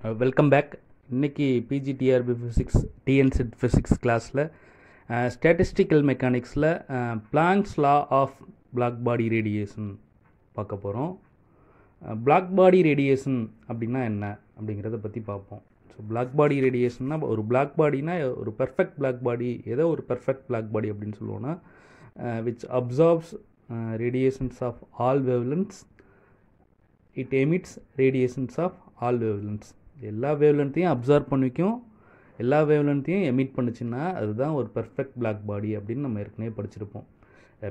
Welcome back. இன்றைக்கி PGTRB physics TNSET physics கிளாஸில் statistical மெக்கானிக்ஸில் Planck's law of black body radiation பார்க்க போகிறோம். பிளாக் பாடி ரேடியேஷன் அப்படின்னா என்ன அப்படிங்கிறத பற்றி பார்ப்போம். ஸோ பிளாக் பாடி ரேடியேஷன்னா ஒரு பிளாக் பாடினா ஒரு பெர்ஃபெக்ட் பிளாக் பாடி, ஏதோ ஒரு பெர்ஃபெக்ட் பிளாக் பாடி அப்படின்னு சொல்லுவோன்னா which absorbs radiations of all wavelengths, it emits radiations of all wavelengths. எல்லா வேவ்லென்த்தையும் அப்சார்ப் பண்ணிக்கும், எல்லா வேவ்லென்த்தையும் எமிட் பண்ணுச்சுன்னா அதுதான் ஒரு பெர்ஃபெக்ட் பிளாக் பாடி அப்படின்னு நம்ம ஏற்கனவே படிச்சிருப்போம்.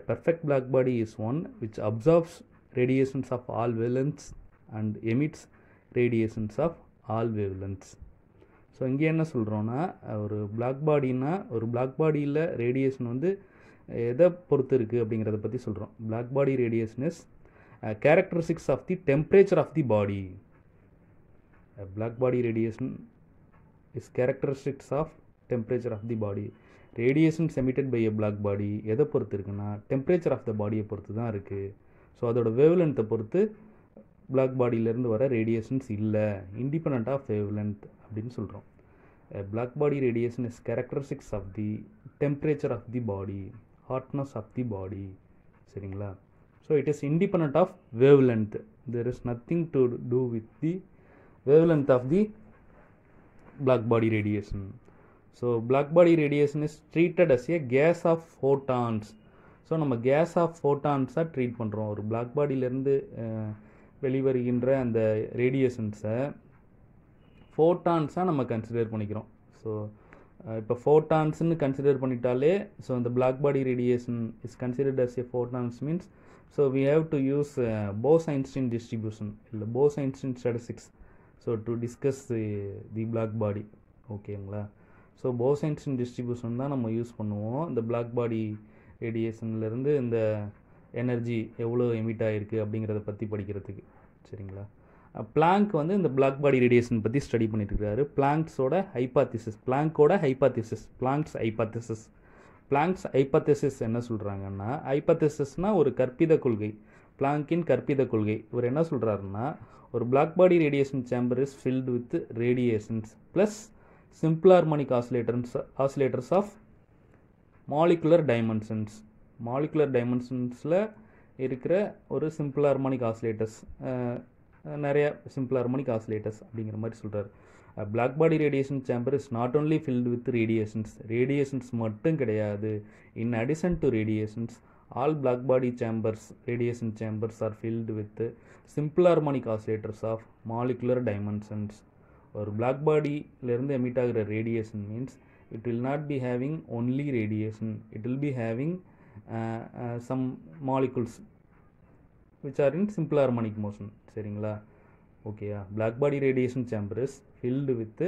Perfect black body is one which absorbs radiations of all wavelengths and emits radiations of all wavelengths. So இங்கே என்ன சொல்கிறோன்னா, ஒரு பிளாக் பாடினா ஒரு பிளாக் பாடியில் ரேடியேஷன் வந்து எதை பொறுத்து இருக்குது அப்படிங்கிறத பற்றி சொல்கிறோம். Black body radiation is characteristics of the temperature of the body. A black body radiation is characteristics of temperature of the body. Radiations emitted by a black body எதை பொறுத்து இருக்குன்னா temperature of the bodyயை பொறுத்து தான் இருக்குது. So அதோட வேவ்லென்த்தை பொறுத்து black பாடியிலேருந்து வர radiations இல்லை, இண்டிபெண்ட் ஆஃப் வேவ்லென்த் அப்படின்னு சொல்கிறோம். Black body radiation is characteristics of the temperature of the body, hotness of the body. சரிங்களா? So it is independent of wavelength. There is nothing to do with the wavelength of the black body radiation. So black body radiation is treated as a gas of photons. So நம்ம case of ஃபோட்டான்ஸாக treat பண்ணுறோம். ஒரு black பாடியிலேருந்து வெளிவருகின்ற அந்த ரேடியேஷன்ஸை ஃபோட்டான்ஸாக நம்ம consider பண்ணிக்கிறோம். So இப்போ ஃபோட்டான்ஸ்னு consider பண்ணிட்டாலே, so அந்த black body radiation is considered as a photons means, so we have to use Bose-Einstein distribution, Bose-Einstein statistics, so to discuss the black body. ஓகேங்களா? ஸோ Bose-Einstein distribution தான் நம்ம use பண்ணுவோம் இந்த black body ரேடியேஷன்லேருந்து இந்த energy எவ்வளோ emit ஆகிருக்கு அப்படிங்கிறத பற்றி படிக்கிறதுக்கு. சரிங்களா? பிளாங்க் வந்து இந்த பிளாக் பாடி ரேடியேஷன் பற்றி ஸ்டடி பண்ணிட்டு இருக்காரு. பிளாங்க்ஸோட ஹைபாத்திசிஸ், பிளாங்க்ஸ் ஹைபோதேசிஸ் என்ன சொல்கிறாங்கன்னா, ஹைபோதேசிஸ்னால் ஒரு கற்பித கொள்கை, பிளாங்கின் கற்பித கொள்கை. இவர் என்ன சொல்கிறாருன்னா, ஒரு black body radiation chamber is filled with radiations plus simple harmonic oscillators of molecular dimensions. Molecular டைமென்ஷன்ஸில் இருக்கிற ஒரு சிம்பிள் ஹார்மோனிக் ஆசிலேட்டர்ஸ், நிறைய சிம்பிள் ஹார்மோனிக் ஆசிலேட்டர்ஸ் அப்படிங்கிற மாதிரி சொல்கிறார். Black body radiation chamber is not only filled with radiations மட்டும் கிடையாது. In addition to radiations, all black body chambers, radiation chambers are filled with simple harmonic oscillators of molecular dimensions. ஒரு black பாடியிலேருந்து emit ஆகிற radiation means it will not be having only radiation, it will be having some molecules which are in simple harmonic motion. சரிங்களா? ஓகேயா? Black body radiation chamber is filled with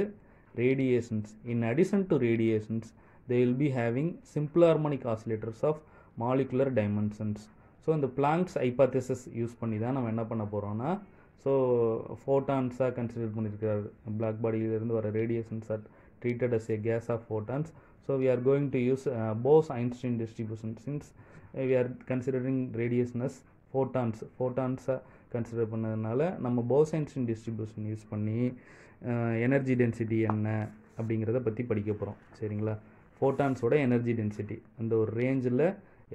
radiations. In addition to radiations, they will be having simple harmonic oscillators of molecular dimensions. So இந்த Planck's hypothesis use பண்ணி தான் நம்ம என்ன பண்ண போகிறோம்னா, so ஃபோட்டான்ஸாக கன்சிடர் பண்ணியிருக்கிறார். பிளாக் பாடியிலிருந்து வர radiations are treated as a gas of photons. So we are going to use Bose-Einstein distribution since we are considering radiation as ஃபோட்டான்ஸாக கன்சிடர் பண்ணதுனால நம்ம Bose-Einstein டிஸ்ட்ரிபியூஷன் யூஸ் பண்ணி எனர்ஜி டென்சிட்டி என்ன அப்படிங்கிறத பற்றி படிக்க போகிறோம். சரிங்களா? ஃபோட்டான்ஸோட எனர்ஜி டென்சிட்டி, அந்த ஒரு ரேஞ்சில்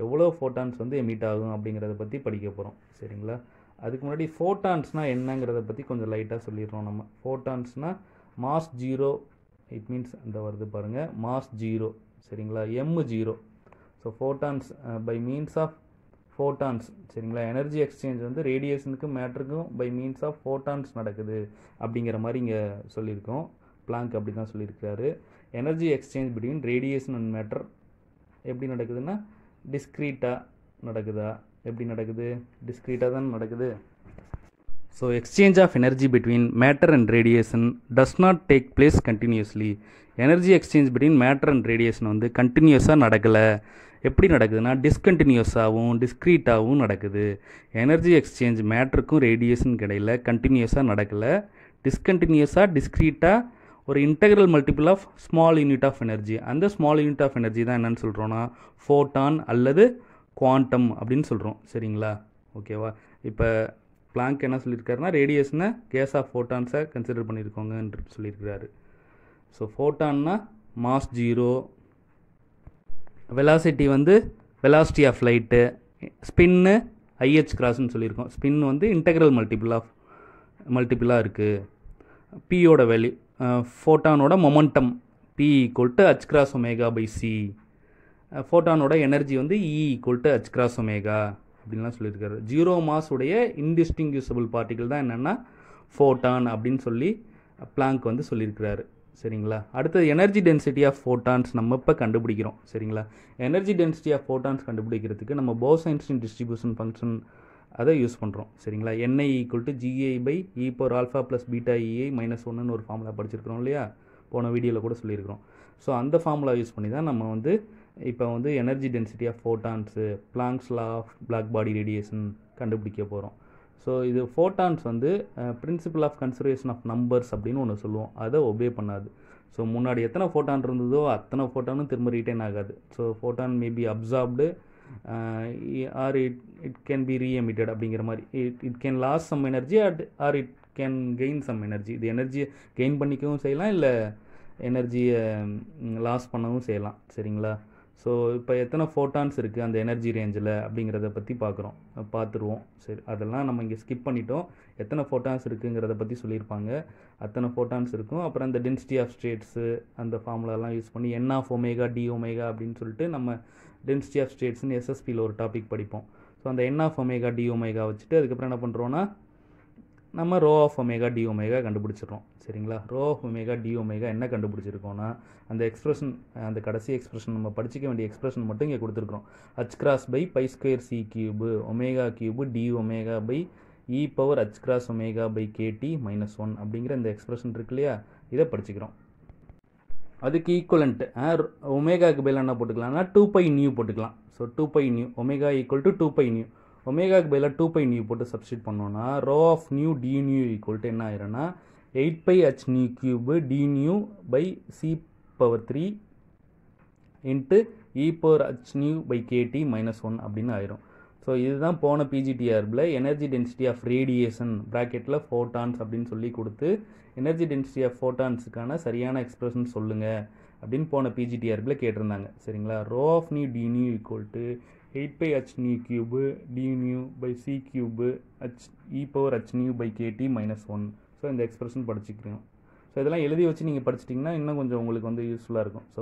எவ்வளோ ஃபோட்டான்ஸ் வந்து எமிட் ஆகும் அப்படிங்கிறத பற்றி படிக்க போகிறோம். சரிங்களா? அதுக்கு முன்னாடி ஃபோட்டான்ஸ்னால் என்னங்கிறத பற்றி கொஞ்சம் லைட்டாக சொல்லிடுறோம். நம்ம ஃபோட்டான்ஸ்னால் மாஸ் ஜீரோ, இட் மீன்ஸ் அந்த வருது பாருங்கள், மாஸ் ஜீரோ. சரிங்களா? M0. So photons by means of photons. சரிங்களா? எனர்ஜி எக்ஸ்சேஞ்ச் வந்து ரேடியேஷனுக்கும் மேட்டருக்கும் பை மீன்ஸ் ஆஃப் ஃபோட்டான்ஸ் நடக்குது அப்படிங்கிற மாதிரி இங்கே சொல்லியிருக்கோம். பிளாங்க் அப்படி தான் சொல்லியிருக்காரு. Energy exchange between radiation and matter எப்படி நடக்குதுன்னா டிஸ்க்ரீட்டாக நடக்குதா? எப்படி நடக்குது? டிஸ்க்ரீட்டாக தான் நடக்குது. So exchange of energy between matter and radiation does not take place continuously. Energy exchange between matter and radiation வந்து கண்டினியூஸாக நடக்கலை. எப்படி நடக்குதுன்னா டிஸ்கண்டினியூஸாகவும் டிஸ்க்ரீட்டாகவும் நடக்குது. எனர்ஜி எக்ஸ்சேஞ்ச் மேட்டருக்கும் ரேடியேஷனுக்கு இடையில் கண்டினியூஸாக நடக்கலை, டிஸ்கண்டினியூஸாக டிஸ்க்ரீட்டாக ஒரு integral multiple of small unit of energy. அந்த ஸ்மால் யூனிட் ஆஃப் எனர்ஜி தான் என்னென்னு சொல்கிறோன்னா ஃபோட்டான் அல்லது குவாண்டம் அப்படின்னு சொல்கிறோம். சரிங்களா? ஓகேவா? இப்போ பிளாங்க் என்ன சொல்லியிருக்காருன்னா ரேடியேஷனை கேஸ் ஆஃப் ஃபோட்டான்ஸை கன்சிடர் பண்ணியிருக்கோங்கன்னு சொல்லியிருக்கிறாரு. ஸோ ஃபோட்டான்னா மாஸ் 0, வெலாசிட்டி வந்து velocity of light, spin IH கிராஸ்ன்னு சொல்லியிருக்கோம். ஸ்பின் வந்து இன்டெக்ரல் மல்டிபிளாக இருக்குது. பியோட வேல்யூ ஃபோட்டானோட momentum P = H cross omega by C. ஃபோட்டானோட எனர்ஜி வந்து E = H cross omega அப்படின்லாம் சொல்லியிருக்காரு. 0 மாஸ் உடைய இன்டிஸ்டிங்யூசபிள் பார்ட்டிகிள் தான் என்னென்னா ஃபோட்டான் அப்படின்னு சொல்லி பிளாங்க் வந்து சொல்லியிருக்கிறாரு. சரிங்களா? அடுத்தது எனர்ஜி டென்சிட்டி ஆஃப் ஃபோட்டான்ஸ் நம்ம இப்போ கண்டுபிடிக்கிறோம். சரிங்களா? எனர்ஜி டென்சிட்டி ஆஃப் ஃபோட்டான்ஸ் கண்டுபிடிக்கிறதுக்கு நம்ம போஸ்-ஐன்ஸ்டீன் டிஸ்ட்ரிபியூஷன் ஃபங்க்ஷன் அதை யூஸ் பண்ணுறோம். சரிங்களா? NI = GI/e power alpha plus beta EI - 1ன்னு ஒரு ஃபார்முலா படிச்சிருக்கிறோம் இல்லையா? போன வீடியோவில் கூட சொல்லியிருக்கிறோம். ஸோ அந்த ஃபார்முலா யூஸ் பண்ணி தான் நம்ம வந்து இப்போ வந்து energy density of photons, Planck's law of black body radiation கண்டுபிடிக்க போகிறோம். ஸோ இது ஃபோட்டான்ஸ் வந்து principle of conservation of numbers அப்படின்னு ஒன்று சொல்லுவோம். அதை ஒபே பண்ணாது. ஸோ முன்னாடி எத்தனை ஃபோட்டான் இருந்ததோ அத்தனை ஃபோட்டானும் திரும்ப ரீட்டைன் ஆகாது. So photon maybe absorbed or it can be reemitted அப்படிங்கிற மாதிரி. It can lose some energy or it can gain some energy. இது எனர்ஜியை கெயின் பண்ணிக்கவும் செய்யலாம், இல்லை எனர்ஜியை லாஸ் பண்ணவும் செய்யலாம். சரிங்களா? ஸோ இப்போ எத்தனை ஃபோட்டான்ஸ் இருக்குது அந்த எனர்ஜி ரேஞ்சில் அப்படிங்கிறத பற்றி பார்த்துருவோம். சரி, அதெல்லாம் நம்ம இங்கே ஸ்கிப் பண்ணிட்டோம். எத்தனை ஃபோட்டான்ஸ் இருக்குங்கிறத பற்றி சொல்லியிருப்பாங்க. அத்தனை ஃபோட்டான்ஸ் இருக்கும். அப்புறம் இந்த டென்சிட்டி ஆஃப் ஸ்டேட்ஸு அந்த ஃபார்முலாலாம் யூஸ் பண்ணி N of omega d omega அப்படின்னு சொல்லிட்டு நம்ம டென்சிட்டி ஆஃப் ஸ்டேட்ஸ்னு SSPயில் ஒரு டாபிக் படிப்போம். ஸோ அந்த N of omega d omega வச்சுட்டு அதுக்கப்புறம் என்ன பண்ணுறோன்னா நம்ம rho of omega d omega கண்டுபிடிச்சிடுறோம். சரிங்களா? Rho of omega d omega என்ன கண்டுபிடிச்சிருக்கோன்னா அந்த எக்ஸ்பிரஷன், அந்த கடைசி எக்ஸ்பிரஷன் நம்ம படிச்சிக்க வேண்டிய எக்ஸ்பிரஷன் மட்டும் இங்கே கொடுத்துருக்குறோம். h×π² c³ omega cube d omega by e power h× omega by kt - 1 அப்படிங்கிற இந்த எக்ஸ்பிரஷன் இருக்கு இல்லையா? இதை படிச்சுக்கிறோம். அதுக்கு ஈக்குவலண்ட் ஒமேகாவுக்கு பதிலாக என்ன போட்டுக்கலாம்னா 2π போட்டுக்கலாம். So 2π omega = 2π. ஒமேகாவுக்கு பதிலாக 2π போட்டு சப்ஸ்டியூட் பண்ணோன்னா rho of nu d nu = என்ன ஆயிரும்னா 8πh³ d by c³ into e power h by kt - 1 அப்படின்னு ஆயிரும். ஸோ இதுதான் போன பிஜிடிஆர்பில் எனர்ஜி டென்சிட்டி ஆஃப் ரேடியேஷன் ப்ராக்கெட்டில் ஃபோட்டான்ஸ் அப்படின்னு சொல்லி கொடுத்து எனர்ஜி டென்சிட்டி ஆஃப் ஃபோட்டான்ஸுக்கான சரியான எக்ஸ்பிரஷன் சொல்லுங்கள் அப்படின்னு போன பிஜிடிஆர்பில் கேட்டிருந்தாங்க. சரிங்களா? Rho of nu d nu = 8πh³ d by c³ e power h by kt - 1. So இந்த எக்ஸ்பிரஷன் படிச்சுக்கிறோம். ஸோ இதெல்லாம் எழுதி வச்சு நீங்கள் படிச்சிட்டிங்கன்னா இன்னும் கொஞ்சம் உங்களுக்கு வந்து யூஸ்ஃபுல்லாக இருக்கும். ஸோ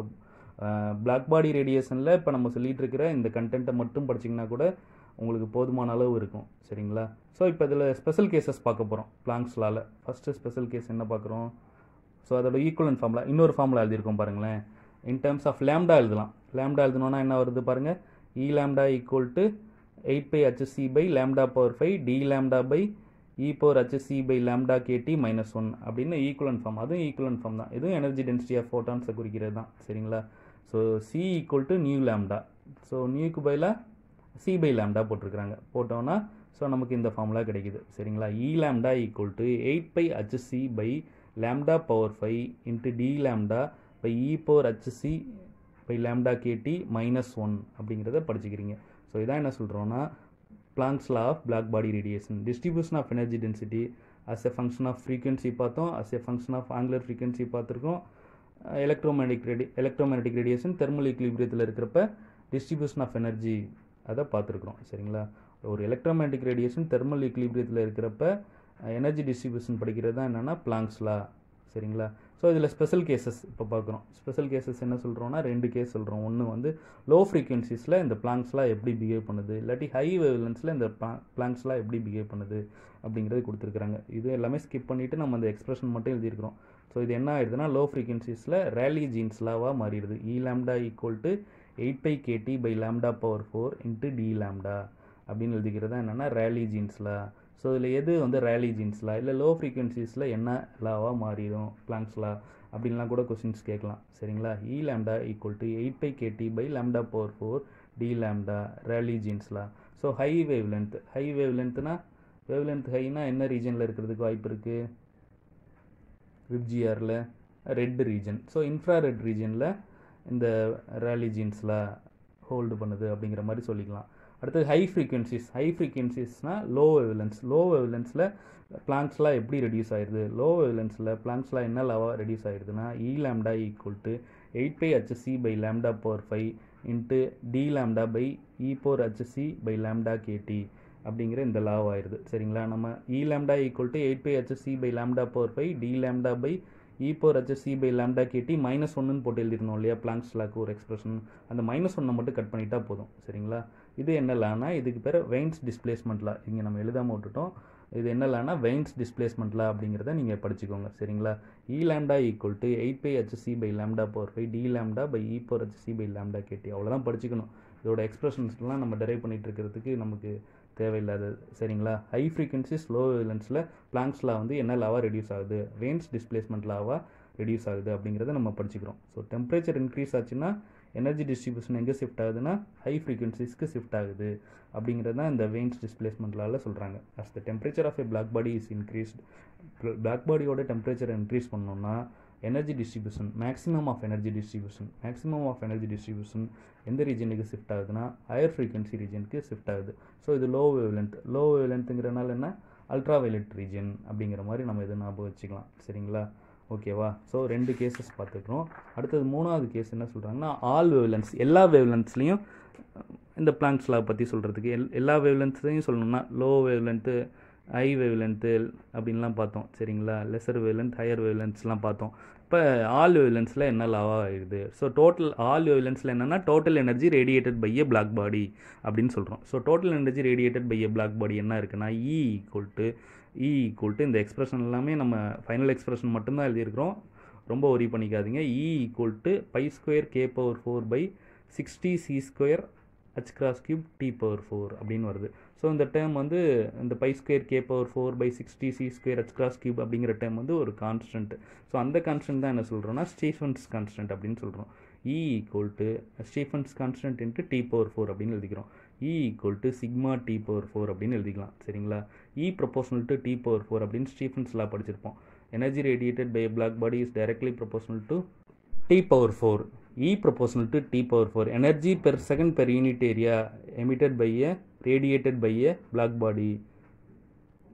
பிளாக் பாடி ரேடியேஷனில் இப்போ நம்ம சொல்லிகிட்டு இருக்கிற இந்த கண்டென்ட்டை மட்டும் படிச்சிங்கன்னா கூட உங்களுக்கு போதுமான அளவு இருக்கும். சரிங்களா? ஸோ இப்போ இதில் ஸ்பெஷல் கேசஸ் பார்க்க போகிறோம் பிளாங்க்ஸ் லாவில். ஃபஸ்ட்டு ஸ்பெஷல் கேஸ் என்ன பார்க்குறோம்? ஸோ அதோட ஈக்குவலன்ட் ஃபார்முலா இன்னொரு ஃபார்முலா எழுதியிருக்கோம் பாருங்களேன். இன் டேர்ம்ஸ் ஆஃப் லேம்டா எழுதலாம். லேம்டா எழுதணுன்னா என்ன வருது பாருங்கள். E lambda = 8πhc/λ⁵ d lambda by e power hc by lambda kt - 1 அப்படின்னு ஈக்குவலன்ட் ஃபார்ம். அதுவும் ஈக்குவலன்ட் ஃபார்ம் தான். இதுவும் எனர்ஜி டென்சிட்டி ஆஃப் ஃபோட்டான்ஸை குறிக்கிறது தான். சரிங்களா? So C = nu lambda. So நியூக்கு பதிலாக c/λ போட்டிருக்கிறாங்க. போட்டோன்னா ஸோ நமக்கு இந்த ஃபார்முலா கிடைக்குது. சரிங்களா? E lambda = 8πhc/λ⁵ into d lambda by e power hc by lambda kt - 1 அப்படிங்கிறத படிச்சுக்கிறீங்க. ஸோ இதான் என்ன சொல்கிறோன்னா Planck's law of black body radiation, distribution of energy density as a function of frequency பார்த்தோம், as a function of angular frequency பார்த்துருக்கோம். Electromagnetic radiation thermal ஈக்லிபிரியத்தில் இருக்கிறப்ப distribution of energy அதை பார்த்துருக்குறோம். சரிங்களா? ஒரு எலக்ட்ரோமேட்டிக் ரேடியேஷன் தெர்மல் ஈக்லிபிரியத்தில் இருக்கிறப்ப எனர்ஜி டிஸ்ட்ரிபியூஷன் படிக்கிறது தான் என்னென்னா பிளாங்க்ஸ் லா. சரிங்களா? ஸோ இதில் ஸ்பெஷல் கேசஸ் இப்போ பார்க்குறோம். ஸ்பெஷல் கேசஸ் என்ன சொல்கிறோன்னா 2 கேஸ் சொல்கிறோம். ஒன்று வந்து லோ ஃப்ரீக்வன்சிஸில் இந்த பிளாங்க்ஸ்லாம் எப்படி பிஹேவ் பண்ணுது, இல்லாட்டி ஹை வேவ்லென்ஸில் இந்த பிளாங்க்ஸ்லாம் எப்படி பிஹேவ் பண்ணுது அப்படிங்கிறது கொடுத்துருக்குறாங்க. இது எல்லாமே ஸ்கிப் பண்ணிவிட்டு நம்ம அந்த எக்ஸ்பிரஷன் மட்டும் எழுதியிருக்கிறோம். ஸோ இது என்ன ஆயிடுதுன்னா லோ ஃப்ரீக்வன்சிஸில் ரேலி ஜீன்ஸ் லாவாக மாறிடுது. E lambda = 8πkt/λ⁴ into d lambda அப்படின்னு எழுதிக்கிறதா என்னென்னா ரேலி ஜீன்ஸ்லா. ஸோ இதில் எது வந்து ரேலி ஜீன்ஸ்லா இல்லை லோ ஃப்ரீக்வன்சிஸில் என்ன லாவாக மாறிடும் பிளாங்க்ஸ் லா அப்படின்லாம் கூட கொஸ்டின்ஸ் கேட்கலாம். சரிங்களா? E lambda = 8πkt/λ⁴ d lambda Rayleigh Jeans law. So high வேவ்லென்த்னா வேவ்லென்த் ஹைனா என்ன ரீஜனில் இருக்கிறதுக்கு வாய்ப்பு இருக்குது? விப்ஜிஆரில் ரெட் ரீஜன். ஸோ இன்ஃப்ராரெட் ரீஜனில் இந்த ரேலி ஜீன்ஸில் ஹோல்டு பண்ணுது அப்படிங்கிற மாதிரி சொல்லிக்கலாம். அடுத்தது ஹை ஃப்ரீக்வன்சிஸ்னால் லோ வேவ்லென்ஸில் பிளாங்க்ஸ்லாம் எப்படி ரெடியூஸ் ஆயிடுது? லோ வேவ்லென்ஸில் பிளாங்க்ஸ்லாம் என்ன லாவாக ரெடியூஸ் ஆயிடுதுன்னா E lambda equal to 8πhc/λ/5 into d lambda by e power hc/λ kt அப்படிங்கிற இந்த லாவ் ஆயிடுது. சரிங்களா? நம்ம E lambda equal to 8πhc/λ/5 d lambda by e power hc/λ kt -1ன்னு போட்டு எழுதிருந்தோம் இல்லையா? பிளாங்க்ஸ் லாக்கு ஒரு எக்ஸ்பிரஷன், அந்த -1 மட்டும் கட் பண்ணிட்டா போதும். சரிங்களா? இது என்ன லானா? இதுக்கு பேர் வெயின்ஸ் டிஸ்பிளேஸ்மெண்ட் லா. இங்கே நம்ம எழுதாமல் விட்டுட்டோம். இது என்ன லானா? வெயின்ஸ் டிஸ்பிளேஸ்மெண்ட் லா அப்படிங்கிறத நீங்கள் படிச்சுக்கோங்க. சரிங்களா? E lambda equal to 8πhc/λ/5 d lambda by e power hc/λ kt. அவ்வளோதான் படிச்சுக்கணும். இதோட எக்ஸ்பிரஷன்ஸ்லாம் நம்ம டெரைவ் பண்ணிட்டு இருக்கிறதுக்கு நமக்கு தேவையில்லாதது. சரிங்களா? ஹை ஃப்ரீக்வன்சிஸ் லோ வேவ்லென்ஸில் பிளாங்க்ஸ் லா வந்து என்ன லாவாக ரெடியூஸ் ஆகுது? வெயின்ஸ் டிஸ்பிளேஸ்மெண்ட் லாவாக ரெடியூஸ் ஆகுது அப்படிங்கிறத நம்ம படிச்சுக்கிறோம். ஸோ டெம்பரேச்சர் இன்க்ரீஸ் ஆச்சுன்னா எனர்ஜி டிஸ்ட்ரிபியூஷன் எங்கே ஷிஃப்ட் ஆகுதுன்னா ஹை ஃப்ரீக்வன்சிஸ்க்கு ஷிஃப்ட் ஆகுது அப்படிங்கிறது தான் இந்த வெயின்ஸ் டிஸ்பிளேஸ்மெண்ட் லாவில் சொல்கிறாங்க. As the temperature of a black body is increased, black பாடியோட டெம்பரேச்சரை இன்க்ரீஸ் பண்ணோம்னா energy distribution, maximum of energy distribution எந்த ரீஜனுக்கு ஷிஃப்ட் ஆகுதுன்னா ஹையர் ஃப்ரீக்வன்சி ரீஜனுக்கு ஷிஃப்ட் ஆகுது. ஸோ இது லோ வேவ்லென்த்துங்கிறனால என்ன? அல்ட்ரா வயலட் ரீஜன் அப்படிங்கிற மாதிரி நம்ம இதை ஞாபகம் வச்சுக்கலாம். சரிங்களா? ஓகேவா? ஸோ 2 கேசஸ் பார்த்துக்கிறோம். அடுத்தது 3வது கேஸ் என்ன சொல்கிறாங்கன்னா ஆல் வேவ்லென்ஸ், எல்லா வேவ்லென்ஸ்லையும் இந்த பிளாங்க்ஸ் லா பற்றி சொல்கிறதுக்கு எல்லா வேவ்லென்த்லையும் சொல்லணும்னா லோ வேவ்லென்த்து, ஹை வேவ்லென்த்து அப்படின்லாம் பார்த்தோம். சரிங்களா? லெசர் வேவ்லென்த், ஹையர் வேவ்லென்த்ஸ்லாம் பார்த்தோம். இப்போ ஆல் வேவ்லென்ஸில் என்ன லாவாக ஆகிடுது? ஸோ டோட்டல் ஆல் வேவ்லென்ஸில் என்னென்னா total energy radiated by a black body அப்படின்னு சொல்கிறோம். So total energy radiated by a black body என்ன இருக்குன்னா E ஈக்குவல் டு இந்த எக்ஸ்பிரஷன் எல்லாமே நம்ம ஃபைனல் எக்ஸ்பிரஷன் மட்டும்தான் எழுதியிருக்கிறோம், ரொம்ப ஒரி பண்ணிக்காதீங்க. E equal to π² k/4/60c² h^3 t/4 அப்படின்னு வருது. ஸோ இந்த டேர்ம் வந்து இந்த π² k/4/60c² h^3 அப்படிங்கிற டேர்ம் வந்து ஒரு கான்ஸ்டன்ட். ஸோ அந்த கான்ஸ்டன்ட் தான் என்ன சொல்கிறோன்னா ஸ்டீஃபன்ஸ் கான்ஸ்டன்ட் அப்படின்னு சொல்கிறோம். E equal to Stephen's constant into t/4 அப்படின்னு எழுதிக்கிறோம். E equal to sigma t/4 அப்படின்னு எழுதிக்கலாம். சரிங்களா? E ப்ரொபோஷனல் டு t/4 அப்படின்னு ஸ்டீஃபன்ஸ் லா படிச்சிருப்போம். Energy radiated by a black body is directly proportional to t/4. E proportional to t/4. Energy per second per unit area emitted by a radiated by a black body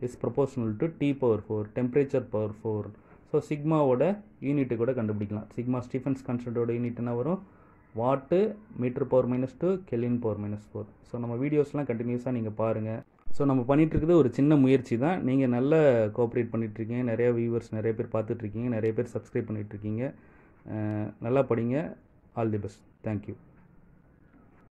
is proportional to t/4, temperature power 4. So சிக்மாவோட unit கூட கண்டுபிடிக்கலாம். சிக்மா Stefan's கான்ஸ்டன்ட்டோட unit என்ன வரும்? Watt metre power -2 kelvin power -4. So நம்ம வீடியோஸ்லாம் கண்டினியூஸாக நீங்கள் பாருங்கள். ஸோ நம்ம பண்ணிகிட்ருக்குது ஒரு சின்ன முயற்சி தான். நீங்கள் நல்லா கோஆப்ரேட் பண்ணிகிட்ருக்கீங்க, நிறையா வியூவர்ஸ் நிறைய பேர் பார்த்துட்ருக்கீங்க, நிறைய பேர் சப்ஸ்கிரைப் பண்ணிகிட்ருக்கீங்க. நல்லா படிங்க. All the best. தேங்க்யூ.